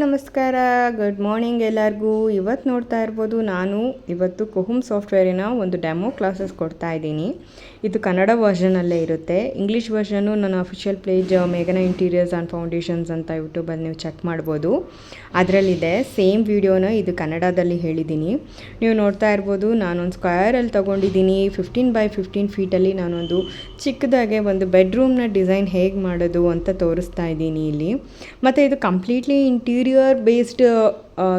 ನಮಸ್ಕಾರ, good morning ಎಲ್ಲರಿಗೂ. ಇವತ್ತು ನೋಡ್ತಾ ಇರ್ಬೋದು, ನಾನು ಇವತ್ತು ಕುಹುಮ್ ಸಾಫ್ಟ್ವೇರಿನ ಒಂದು ಡೆಮೋ ಕ್ಲಾಸಸ್ ಕೊಡ್ತಾ ಇದ್ದೀನಿ. ಇದು ಕನ್ನಡ ವರ್ಷನಲ್ಲೇ ಇರುತ್ತೆ. ಇಂಗ್ಲೀಷ್ ವರ್ಷನು ನನ್ನ ಅಫಿಷಿಯಲ್ ಪೇಜ್ ಮೇಘನಾ ಇಂಟೀರಿಯರ್ಸ್ ಆ್ಯಂಡ್ ಫೌಂಡೇಶನ್ಸ್ ಅಂತ ಯೂಟ್ಯೂಬಲ್ಲಿ ನೀವು ಚೆಕ್ ಮಾಡ್ಬೋದು. ಅದರಲ್ಲಿದೆ ಸೇಮ್ ವಿಡಿಯೋನ ಇದು ಕನ್ನಡದಲ್ಲಿ ಹೇಳಿದ್ದೀನಿ. ನೀವು ನೋಡ್ತಾ ಇರ್ಬೋದು, ನಾನೊಂದು ಸ್ಕ್ವೇರಲ್ಲಿ ತೊಗೊಂಡಿದ್ದೀನಿ. 15x15 ಫೀಟಲ್ಲಿ ನಾನೊಂದು ಚಿಕ್ಕದಾಗೆ ಒಂದು ಬೆಡ್ರೂಮ್ನ ಡಿಸೈನ್ ಹೇಗೆ ಮಾಡೋದು ಅಂತ ತೋರಿಸ್ತಾ ಇದ್ದೀನಿ ಇಲ್ಲಿ. ಮತ್ತು ಇದು ಕಂಪ್ಲೀಟ್ಲಿ ಇಂಟೀರಿಯರ್ ಬೇಸ್ಡ್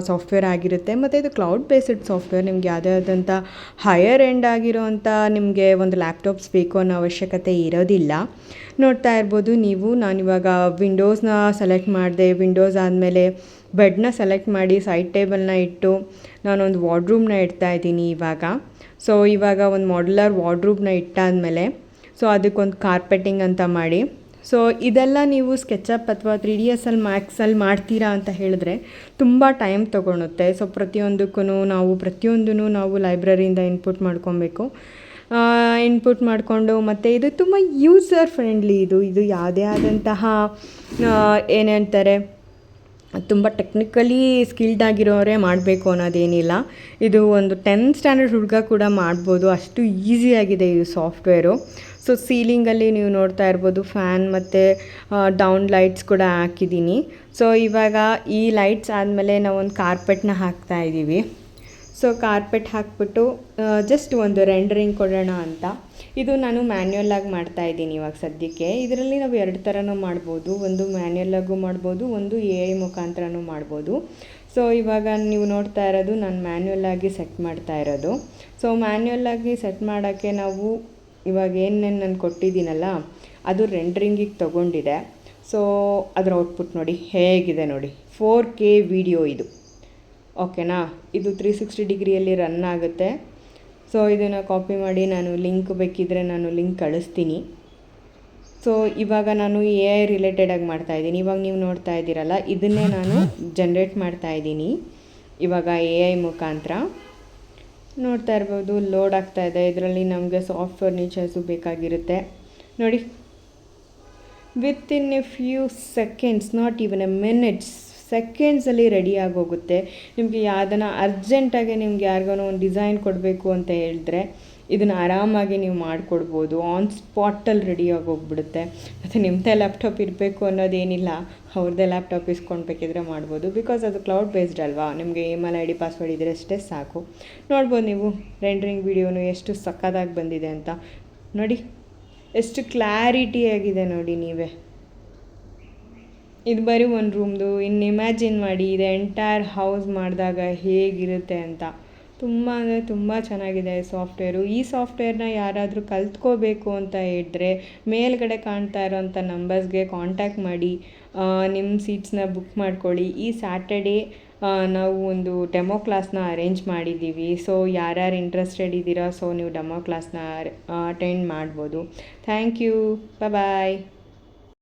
ಸಾಫ್ಟ್ವೇರ್ ಆಗಿರುತ್ತೆ. ಮತ್ತು ಇದು ಕ್ಲೌಡ್ ಬೇಸ್ಡ್ ಸಾಫ್ಟ್ವೇರ್. ನಿಮ್ಗೆ ಯಾವುದೇ ಆದಂಥ ಹೈಯರ್ ಎಂಡ್ ಆಗಿರೋವಂಥ ನಿಮಗೆ ಒಂದು ಲ್ಯಾಪ್ಟಾಪ್ಸ್ ಬೇಕು ಅನ್ನೋ ಅವಶ್ಯಕತೆ ಇರೋದಿಲ್ಲ. ನೋಡ್ತಾ ಇರ್ಬೋದು ನೀವು, ನಾನಿವಾಗ ವಿಂಡೋಸ್ನ ಸೆಲೆಕ್ಟ್ ಮಾಡಿದೆ. ವಿಂಡೋಸ್ ಆದಮೇಲೆ ಬೆಡ್ನ ಸೆಲೆಕ್ಟ್ ಮಾಡಿ ಸೈಡ್ ಟೇಬಲ್ನ ಇಟ್ಟು ನಾನೊಂದು ವಾರ್ಡ್ರೂಮ್ನ ಇಡ್ತಾ ಇದ್ದೀನಿ ಇವಾಗ. ಸೊ ಇವಾಗ ಒಂದು ಮಾಡ್ಯುಲರ್ ವಾರ್ಡ್ರೂಮ್ನ ಇಟ್ಟಾದಮೇಲೆ ಅದಕ್ಕೊಂದು ಕಾರ್ಪೆಟಿಂಗ್ ಅಂತ ಮಾಡಿ. ಸೊ ಇದೆಲ್ಲ ನೀವು ಸ್ಕೆಚಪ್ ಅಥವಾ 3ds ಮ್ಯಾಕ್ಸಲ್ಲಿ ಮಾಡ್ತೀರಾ ಅಂತ ಹೇಳಿದ್ರೆ ತುಂಬ ಟೈಮ್ ತೊಗೊಳುತ್ತೆ. ಸೊ ಪ್ರತಿಯೊಂದಕ್ಕೂ ನಾವು ಲೈಬ್ರರಿಯಿಂದ ಇನ್ಪುಟ್ ಮಾಡ್ಕೊಬೇಕು. ಇನ್ಪುಟ್ ಮಾಡಿಕೊಂಡು ಮತ್ತು ಇದು ತುಂಬ ಯೂಸರ್ ಫ್ರೆಂಡ್ಲಿ. ಇದು ಯಾವುದೇ ಆದಂತಹ ಏನಂತಾರೆ ತುಂಬ ಟೆಕ್ನಿಕಲಿ ಸ್ಕಿಲ್ಡ್ ಆಗಿರೋರೇ ಮಾಡಬೇಕು ಅನ್ನೋದೇನಿಲ್ಲ. ಇದು ಒಂದು 10th ಸ್ಟ್ಯಾಂಡರ್ಡ್ ಹುಡುಗ ಕೂಡ ಮಾಡ್ಬೋದು, ಅಷ್ಟು ಈಸಿಯಾಗಿದೆ ಇದು ಸಾಫ್ಟ್ವೇರು. ಸೊ ಸೀಲಿಂಗಲ್ಲಿ ನೀವು ನೋಡ್ತಾ ಇರ್ಬೋದು ಫ್ಯಾನ್ ಮತ್ತು ಡೌನ್ ಲೈಟ್ಸ್ ಕೂಡ ಹಾಕಿದ್ದೀನಿ. ಸೊ ಇವಾಗ ಈ ಲೈಟ್ಸ್ ಆದಮೇಲೆ ನಾವೊಂದು ಕಾರ್ಪೆಟ್ನ ಹಾಕ್ತಾ ಇದ್ದೀವಿ. ಸೊ ಕಾರ್ಪೆಟ್ ಹಾಕ್ಬಿಟ್ಟು ಜಸ್ಟ್ ಒಂದು ರೆಂಡರಿಂಗ್ ಕೊಡೋಣ ಅಂತ. ಇದು ನಾನು ಮ್ಯಾನ್ಯುಯಲ್ಲಾಗಿ ಮಾಡ್ತಾಯಿದ್ದೀನಿ ಇವಾಗ ಸದ್ಯಕ್ಕೆ. ಇದರಲ್ಲಿ ನಾವು 2 ಥರನೂ ಮಾಡ್ಬೋದು. ಒಂದು ಮ್ಯಾನ್ಯುಯಲ್ಲಾಗೂ ಮಾಡ್ಬೋದು, ಒಂದು AI ಮುಖಾಂತರನೂ ಮಾಡ್ಬೋದು. ಸೊ ಇವಾಗ ನೀವು ನೋಡ್ತಾ ಇರೋದು ನಾನು ಮ್ಯಾನ್ಯುಯಲ್ಲಾಗಿ ಸೆಟ್ ಮಾಡ್ತಾ ಇರೋದು. ಸೊ ಮ್ಯಾನ್ಯುಯಲ್ಲಾಗಿ ಸೆಟ್ ಮಾಡೋಕ್ಕೆ ನಾವು ಇವಾಗ ಏನೇನು ನಾನು ಕೊಟ್ಟಿದ್ದೀನಲ್ಲ ಅದು ರೆಂಡ್ರಿಂಗಿಗೆ ತೊಗೊಂಡಿದೆ. ಸೊ ಅದರ ಔಟ್ಪುಟ್ ನೋಡಿ ಹೇಗಿದೆ ನೋಡಿ, 4K ವಿಡಿಯೋ ಇದು. ಓಕೆನಾ, ಇದು 360 ಡಿಗ್ರಿಯಲ್ಲಿ ರನ್ ಆಗುತ್ತೆ. ಸೊ ಇದನ್ನು ಕಾಪಿ ಮಾಡಿ ನಾನು ಲಿಂಕ್ ಬೇಕಿದ್ದರೆ ನಾನು ಲಿಂಕ್ ಕಳಿಸ್ತೀನಿ. ಸೊ ಇವಾಗ ನಾನು AI ರಿಲೇಟೆಡಾಗಿ ಮಾಡ್ತಾಯಿದ್ದೀನಿ. ಇವಾಗ ನೀವು ನೋಡ್ತಾ ಇದ್ದೀರಲ್ಲ, ಇದನ್ನೇ ನಾನು ಜನ್ರೇಟ್ ಮಾಡ್ತಾಯಿದ್ದೀನಿ ಇವಾಗ AI ಮುಖಾಂತರ. ನೋಡ್ತಾ ಇರ್ಬೋದು, ಲೋಡ್ ಆಗ್ತಾಯಿದೆ. ಇದರಲ್ಲಿ ನಮಗೆ ಸಾಫ್ಟ್ ಫರ್ನಿಚರ್ಸು ಬೇಕಾಗಿರುತ್ತೆ ನೋಡಿ. Within a few seconds, not even a minutes, ಸೆಕೆಂಡ್ಸಲ್ಲಿ ರೆಡಿ ಆಗೋಗುತ್ತೆ. ನಿಮಗೆ ಯಾವುದನ್ನು ಅರ್ಜೆಂಟಾಗಿ ನಿಮ್ಗೆ ಯಾರಿಗಾನೋ ಒಂದು ಡಿಸೈನ್ ಕೊಡಬೇಕು ಅಂತ ಹೇಳಿದ್ರೆ ಇದನ್ನು ಆರಾಮಾಗಿ ನೀವು ಮಾಡಿಕೊಡ್ಬೋದು. ಆನ್ ಸ್ಪಾಟಲ್ಲಿ ರೆಡಿಯಾಗಿ ಹೋಗ್ಬಿಡುತ್ತೆ. ಮತ್ತು ನಿಮ್ಮದೇ ಲ್ಯಾಪ್ಟಾಪ್ ಇರಬೇಕು ಅನ್ನೋದೇನಿಲ್ಲ, ಅವ್ರದ್ದೇ ಲ್ಯಾಪ್ಟಾಪ್ ಇಸ್ಕೊಳ್ಬೇಕಿದ್ರೆ ಮಾಡ್ಬೋದು. ಬಿಕಾಸ್ ಅದು ಕ್ಲೌಡ್ ಬೇಸ್ಡ್ ಅಲ್ವಾ, ನಿಮಗೆ ಇಮೇಲ್ ID ಪಾಸ್ವರ್ಡ್ ಇದ್ದರೆ ಅಷ್ಟೇ ಸಾಕು. ನೋಡ್ಬೋದು ನೀವು ರೆಂಡ್ರಿಂಗ್ ವಿಡಿಯೋನು ಎಷ್ಟು ಸಕ್ಕತ್ತಾಗಿ ಬಂದಿದೆ ಅಂತ ನೋಡಿ, ಎಷ್ಟು ಕ್ಲಾರಿಟಿಯಾಗಿದೆ ನೋಡಿ ನೀವೇ. ಇದು ಬರೀ ಒಂದು ರೂಮ್ದು. ಇನ್ನು ಇಮ್ಯಾಜಿನ್ ಮಾಡಿ ಇದು ಎಂಟೈರ್ ಹೌಸ್ ಮಾಡಿದಾಗ ಹೇಗಿರುತ್ತೆ ಅಂತ. ತುಂಬ ಅಂದರೆ ತುಂಬ ಚೆನ್ನಾಗಿದೆ ಸಾಫ್ಟ್ವೇರು. ಈ ಸಾಫ್ಟ್ವೇರ್ನ ಯಾರಾದರೂ ಕಲ್ತ್ಕೋಬೇಕು ಅಂತ ಹೇಳಿದ್ರೆ ಮೇಲ್ಗಡೆ ಕಾಣ್ತಾ ಇರೋಂಥ ನಂಬರ್ಸ್ಗೆ ಕಾಂಟ್ಯಾಕ್ಟ್ ಮಾಡಿ ನಿಮ್ಮ ಸೀಟ್ಸ್ನ ಬುಕ್ ಮಾಡ್ಕೊಳ್ಳಿ. ಈ ಸ್ಯಾಟರ್ಡೇ ನಾವು ಒಂದು ಡೆಮೋ ಕ್ಲಾಸ್ನ ಅರೇಂಜ್ ಮಾಡಿದ್ದೀವಿ. ಸೊ ಯಾರ್ಯಾರು ಇಂಟ್ರೆಸ್ಟೆಡ್ ಇದ್ದೀರಾ, ಸೊ ನೀವು ಡೆಮೋ ಕ್ಲಾಸ್ನ ಅಟೆಂಡ್ ಮಾಡ್ಬೋದು. Thank you, bye.